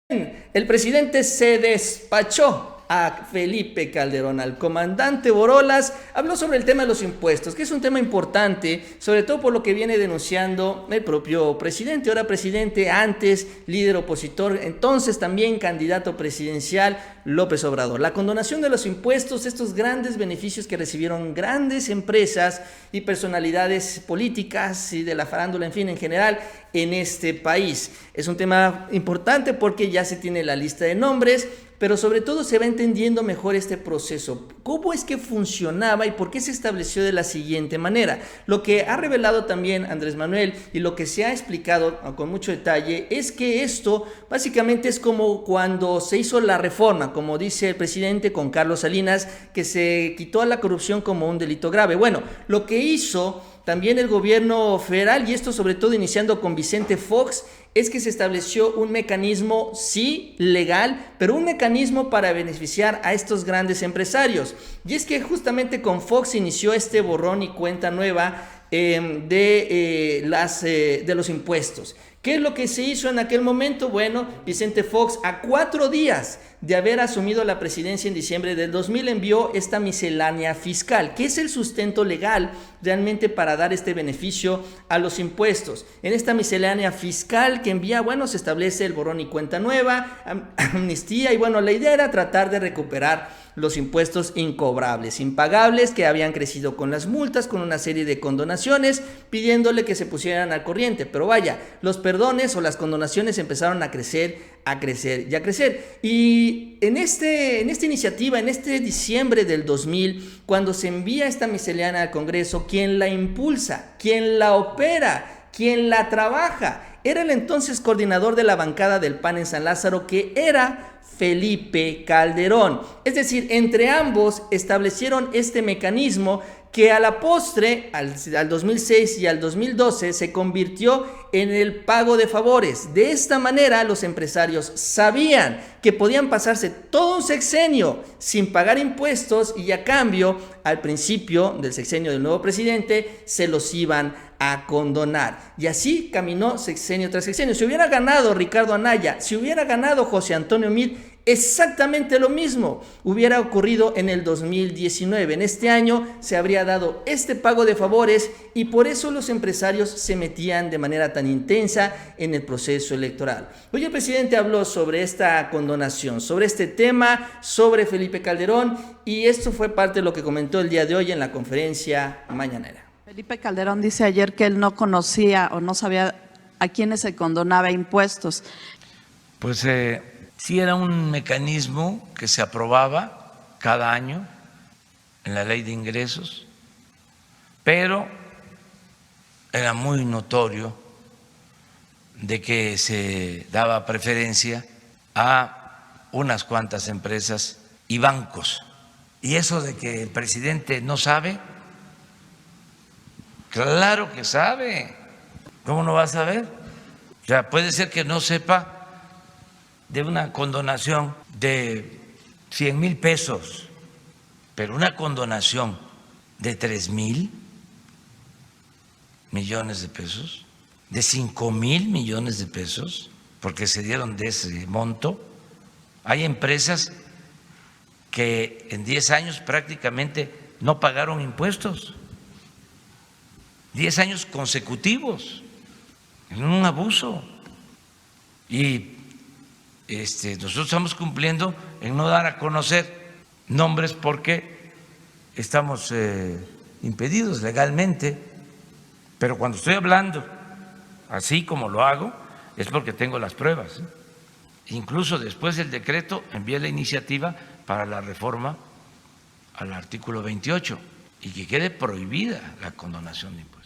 El presidente se despachó a Felipe Calderón, al comandante Borolas, habló sobre el tema de los impuestos, que es un tema importante, sobre todo por lo que viene denunciando el propio presidente, ahora presidente, antes líder opositor, entonces también candidato presidencial, López Obrador. La condonación de los impuestos, estos grandes beneficios que recibieron grandes empresas y personalidades políticas y de la farándula, en fin, en general, en este país. Es un tema importante porque ya se tiene la lista de nombres, pero sobre todo se va entendiendo mejor este proceso. ¿Cómo es que funcionaba y por qué se estableció de la siguiente manera? Lo que ha revelado también Andrés Manuel y lo que se ha explicado con mucho detalle es que esto básicamente es como cuando se hizo la reforma, como dice el presidente con Carlos Salinas, que se quitó a la corrupción como un delito grave. Bueno, lo que hizo también el gobierno federal, y esto sobre todo iniciando con Vicente Fox, es que se estableció un mecanismo, sí, legal, pero un mecanismo para beneficiar a estos grandes empresarios. Y es que justamente con Fox inició este borrón y cuenta nueva de los impuestos. ¿Qué es lo que se hizo en aquel momento? Bueno, Vicente Fox, a 4 días de haber asumido la presidencia en diciembre del 2000, envió esta miscelánea fiscal, que es el sustento legal realmente para dar este beneficio a los impuestos. En esta miscelánea fiscal que envía, bueno, se establece el borrón y cuenta nueva, amnistía, y bueno, la idea era tratar de recuperar los impuestos incobrables, impagables, que habían crecido con las multas, con una serie de condonaciones, pidiéndole que se pusieran al corriente. Pero vaya, los perdones o las condonaciones empezaron a crecer y a crecer. Y en esta iniciativa, en este diciembre del 2000, cuando se envía esta miscelánea al Congreso, quien la impulsa, quien la opera, quien la trabaja, era el entonces coordinador de la bancada del PAN en San Lázaro, que era Felipe Calderón. Es decir, entre ambos establecieron este mecanismo que a la postre, al 2006 y al 2012, se convirtió en el pago de favores. De esta manera, los empresarios sabían que podían pasarse todo un sexenio sin pagar impuestos y a cambio, al principio del sexenio del nuevo presidente, se los iban a condonar. Y así caminó sexenio tras sexenio. Si hubiera ganado Ricardo Anaya, si hubiera ganado José Antonio Meade, exactamente lo mismo hubiera ocurrido en el 2019. En este año se habría dado este pago de favores y por eso los empresarios se metían de manera tan intensa en el proceso electoral. Hoy el presidente habló sobre esta condonación, sobre este tema, sobre Felipe Calderón, y esto fue parte de lo que comentó el día de hoy en la conferencia mañanera. Felipe Calderón dice ayer que él no conocía o no sabía a quiénes se condonaba impuestos. Pues sí era un mecanismo que se aprobaba cada año en la ley de ingresos, pero era muy notorio de que se daba preferencia a unas cuantas empresas y bancos. Y eso de que el presidente no sabe, claro que sabe. ¿Cómo no va a saber? O sea, puede ser que no sepa de una condonación de 100,000 pesos, pero una condonación de 3,000 millones de pesos, de 5,000 millones de pesos, porque se dieron de ese monto. Hay empresas que en 10 años prácticamente no pagaron impuestos, 10 años consecutivos, en un abuso. Y nosotros estamos cumpliendo en no dar a conocer nombres porque estamos impedidos legalmente, pero cuando estoy hablando así como lo hago es porque tengo las pruebas. Incluso después del decreto envié la iniciativa para la reforma al artículo 28 y que quede prohibida la condonación de impuestos.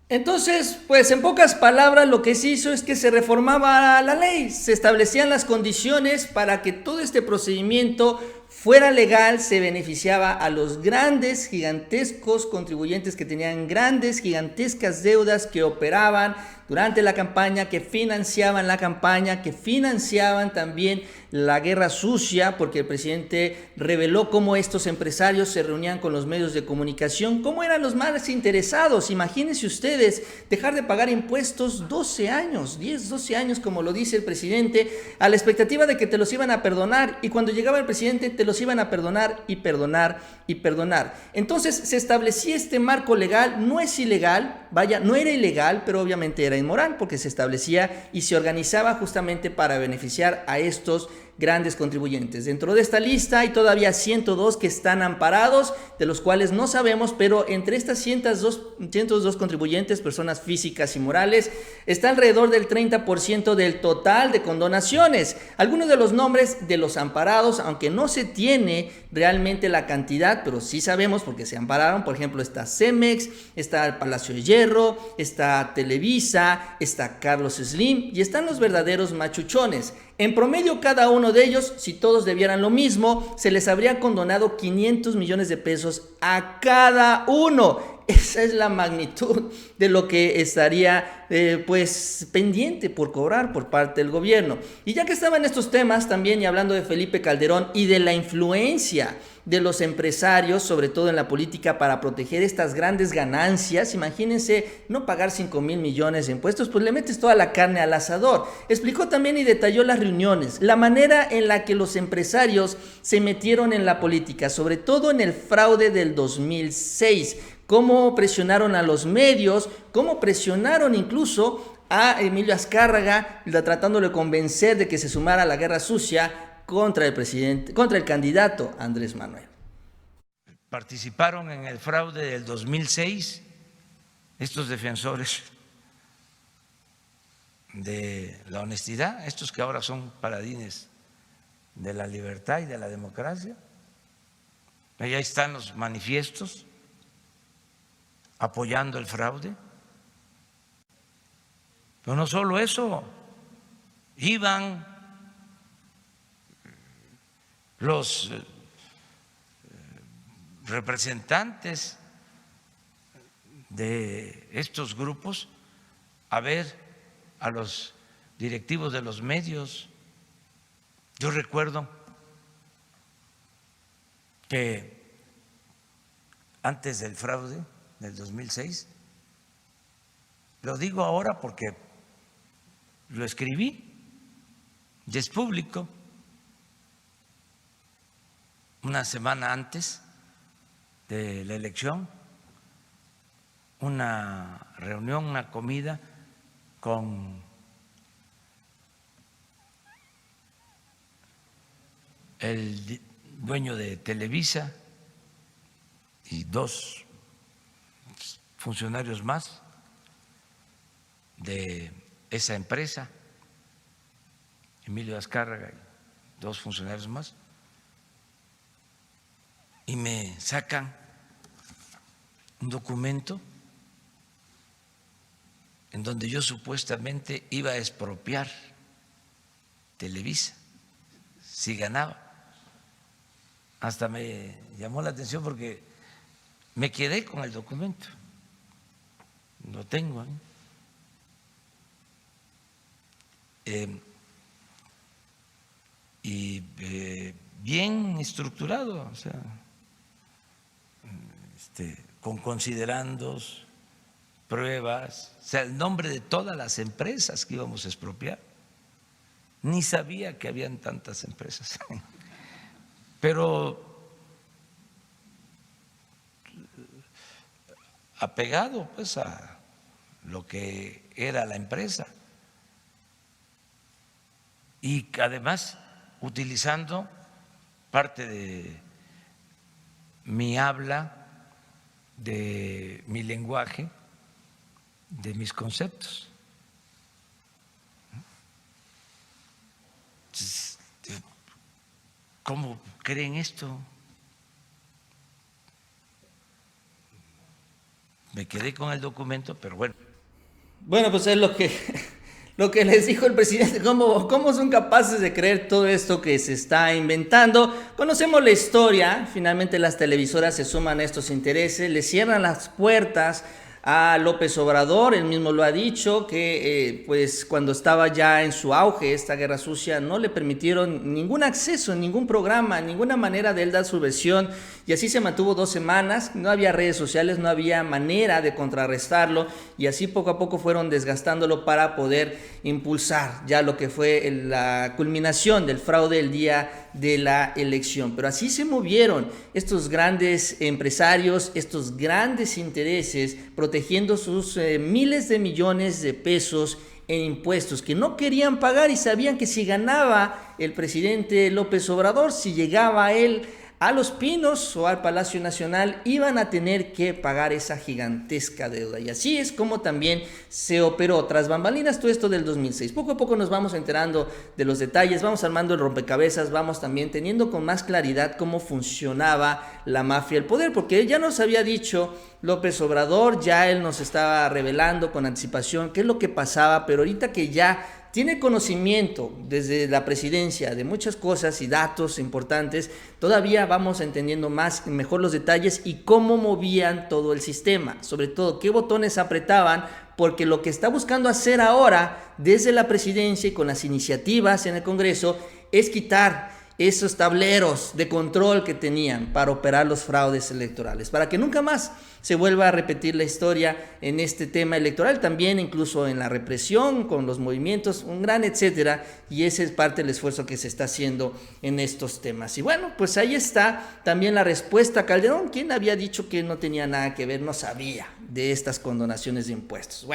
Entonces, pues en pocas palabras lo que se hizo es que se reformaba la ley, se establecían las condiciones para que todo este procedimiento fuera legal, se beneficiaba a los grandes, gigantescos contribuyentes que tenían grandes, gigantescas deudas, que operaban durante la campaña, que financiaban la campaña, que financiaban también la guerra sucia, porque el presidente reveló cómo estos empresarios se reunían con los medios de comunicación, cómo eran los más interesados. Imagínense ustedes dejar de pagar impuestos 12 años, 10, 12 años, como lo dice el presidente, a la expectativa de que te los iban a perdonar, y cuando llegaba el presidente te los iban a perdonar y perdonar y perdonar. Entonces se establecía este marco legal, no es ilegal, vaya, no era ilegal, pero obviamente era inmoral, porque se establecía y se organizaba justamente para beneficiar a estos grandes contribuyentes. Dentro de esta lista hay todavía 102 que están amparados, de los cuales no sabemos, pero entre estas 102 contribuyentes, personas físicas y morales, está alrededor del 30% del total de condonaciones. Algunos de los nombres de los amparados, aunque no se tiene realmente la cantidad, pero sí sabemos porque se ampararon. Por ejemplo, está Cemex, está el Palacio de Hierro, está Televisa, está Carlos Slim y están los verdaderos machuchones. En promedio, cada uno de ellos, si todos debieran lo mismo, se les habría condonado 500 millones de pesos a cada uno. Esa es la magnitud de lo que estaría pues pendiente por cobrar por parte del gobierno. Y ya que estaban estos temas también, y hablando de Felipe Calderón y de la influencia de los empresarios, sobre todo en la política, para proteger estas grandes ganancias, imagínense no pagar 5,000 millones de impuestos, pues le metes toda la carne al asador. Explicó también y detalló las reuniones, la manera en la que los empresarios se metieron en la política, sobre todo en el fraude del 2006, cómo presionaron a los medios, cómo presionaron incluso a Emilio Azcárraga, tratándole de convencer de que se sumara a la guerra sucia contra el presidente, contra el candidato Andrés Manuel. Participaron en el fraude del 2006 estos defensores de la honestidad, estos que ahora son paladines de la libertad y de la democracia. Allá están los manifiestos apoyando el fraude. Pero no solo eso, iban los representantes de estos grupos a ver a los directivos de los medios. Yo recuerdo que antes del fraude del 2006, lo digo ahora porque lo escribí y es público, una semana antes de la elección, una reunión, una comida con el dueño de Televisa y 2 funcionarios más de esa empresa, Emilio Azcárraga y 2 funcionarios más, y me sacan un documento en donde yo supuestamente iba a expropiar Televisa si ganaba. Hasta me llamó la atención porque me quedé con el documento, lo tengo, y bien estructurado, o sea, con considerandos, pruebas, o sea, el nombre de todas las empresas que íbamos a expropiar. Ni sabía que habían tantas empresas, pero apegado pues a lo que era la empresa y además utilizando parte de mi habla, de mi lenguaje, de mis conceptos. ¿Cómo creen esto? Me quedé con el documento, pero bueno. Bueno, pues es lo que les dijo el presidente. ¿Cómo son capaces de creer todo esto que se está inventando? Conocemos la historia. Finalmente las televisoras se suman a estos intereses, le cierran las puertas a López Obrador. Él mismo lo ha dicho, que pues cuando estaba ya en su auge esta guerra sucia no le permitieron ningún acceso, ningún programa, ninguna manera de él dar su versión, y así se mantuvo 2 semanas. No había redes sociales, no había manera de contrarrestarlo, y así poco a poco fueron desgastándolo para poder impulsar ya lo que fue la culminación del fraude el día de la elección. Pero así se movieron estos grandes empresarios, estos grandes intereses, protegiendo sus miles de millones de pesos en impuestos que no querían pagar, y sabían que si ganaba el presidente López Obrador, si llegaba él a Los Pinos o al Palacio Nacional, iban a tener que pagar esa gigantesca deuda. Y así es como también se operó tras bambalinas todo esto del 2006. Poco a poco nos vamos enterando de los detalles, vamos armando el rompecabezas, vamos también teniendo con más claridad cómo funcionaba la mafia del poder, porque él ya nos había dicho López Obrador, ya él nos estaba revelando con anticipación qué es lo que pasaba, pero ahorita que ya tiene conocimiento desde la presidencia de muchas cosas y datos importantes, todavía vamos entendiendo mejor los detalles y cómo movían todo el sistema, sobre todo qué botones apretaban, porque lo que está buscando hacer ahora desde la presidencia y con las iniciativas en el Congreso es quitar esos tableros de control que tenían para operar los fraudes electorales, para que nunca más se vuelva a repetir la historia en este tema electoral, también incluso en la represión, con los movimientos, un gran etcétera, y ese es parte del esfuerzo que se está haciendo en estos temas. Y bueno, pues ahí está también la respuesta a Calderón, quien había dicho que no tenía nada que ver, no sabía de estas condonaciones de impuestos. Bueno,